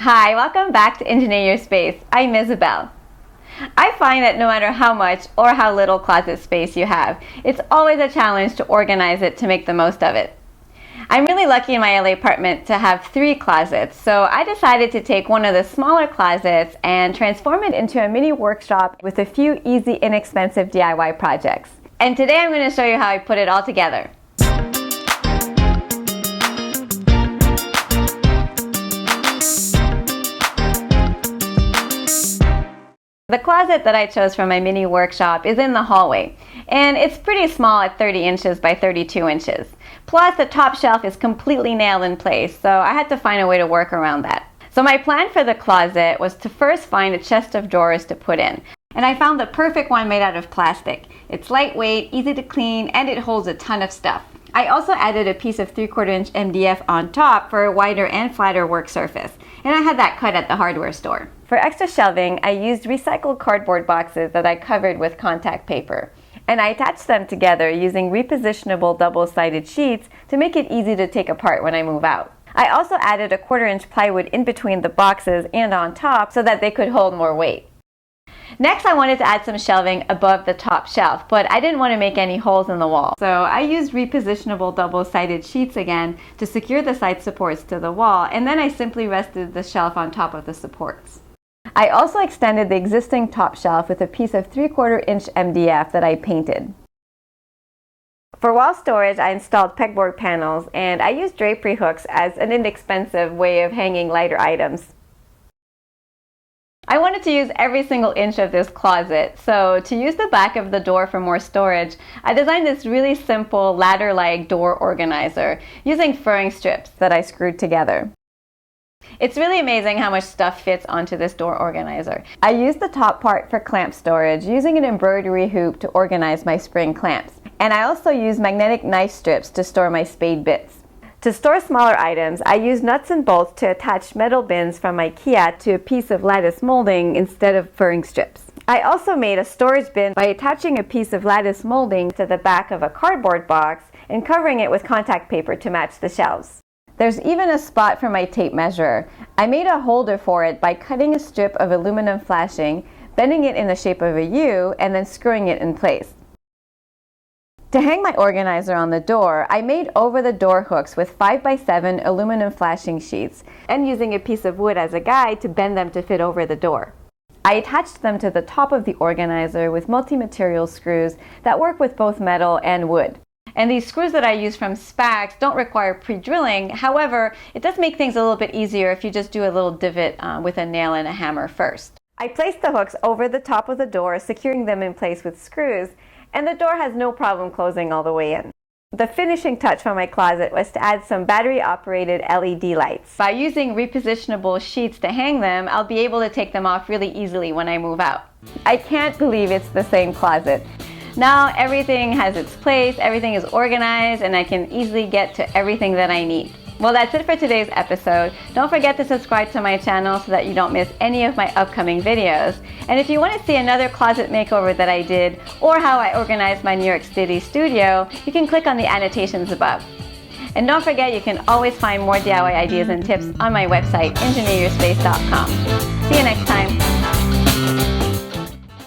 Hi, welcome back to Engineer Your Space. I'm Isabel. I find that no matter how much or how little closet space you have, it's always a challenge to organize it to make the most of it. I'm really lucky in my LA apartment to have 3 closets, so I decided to take one of the smaller closets and transform it into a mini workshop with a few easy, inexpensive DIY projects. And today I'm going to show you how I put it all together. The closet that I chose for my mini workshop is in the hallway, and it's pretty small at 30 inches by 32 inches. Plus, the top shelf is completely nailed in place, so I had to find a way to work around that. So my plan for the closet was to first find a chest of drawers to put in, and I found the perfect one made out of plastic. It's lightweight, easy to clean, and it holds a ton of stuff. I also added a piece of 3/4 inch MDF on top for a wider and flatter work surface, and I had that cut at the hardware store. For extra shelving, I used recycled cardboard boxes that I covered with contact paper, and I attached them together using repositionable double-sided sheets to make it easy to take apart when I move out. I also added a 1/4 inch plywood in between the boxes and on top so that they could hold more weight. Next, I wanted to add some shelving above the top shelf, but I didn't want to make any holes in the wall. So I used repositionable double-sided sheets again to secure the side supports to the wall, and then I simply rested the shelf on top of the supports. I also extended the existing top shelf with a piece of 3/4 inch MDF that I painted. For wall storage, I installed pegboard panels, and I used drapery hooks as an inexpensive way of hanging lighter items. I wanted to use every single inch of this closet, so to use the back of the door for more storage, I designed this really simple ladder-like door organizer using furring strips that I screwed together. It's really amazing how much stuff fits onto this door organizer. I used the top part for clamp storage using an embroidery hoop to organize my spring clamps, and I also used magnetic knife strips to store my spade bits. To store smaller items, I used nuts and bolts to attach metal bins from IKEA to a piece of lattice molding instead of furring strips. I also made a storage bin by attaching a piece of lattice molding to the back of a cardboard box and covering it with contact paper to match the shelves. There's even a spot for my tape measure. I made a holder for it by cutting a strip of aluminum flashing, bending it in the shape of a U, and then screwing it in place. To hang my organizer on the door, I made over-the-door hooks with 5x7 aluminum flashing sheets and using a piece of wood as a guide to bend them to fit over the door. I attached them to the top of the organizer with multi-material screws that work with both metal and wood. And these screws that I use from Spax don't require pre-drilling. However, it does make things a little bit easier if you just do a little divot with a nail and a hammer first. I placed the hooks over the top of the door, securing them in place with screws, and the door has no problem closing all the way in. The finishing touch for my closet was to add some battery-operated LED lights. By using repositionable sheets to hang them, I'll be able to take them off really easily when I move out. I can't believe it's the same closet. Now everything has its place, everything is organized, and I can easily get to everything that I need. Well, that's it for today's episode. Don't forget to subscribe to my channel so that you don't miss any of my upcoming videos. And if you want to see another closet makeover that I did, or how I organized my New York City studio, you can click on the annotations above. And don't forget, you can always find more DIY ideas and tips on my website, engineeryourspace.com. See you next time.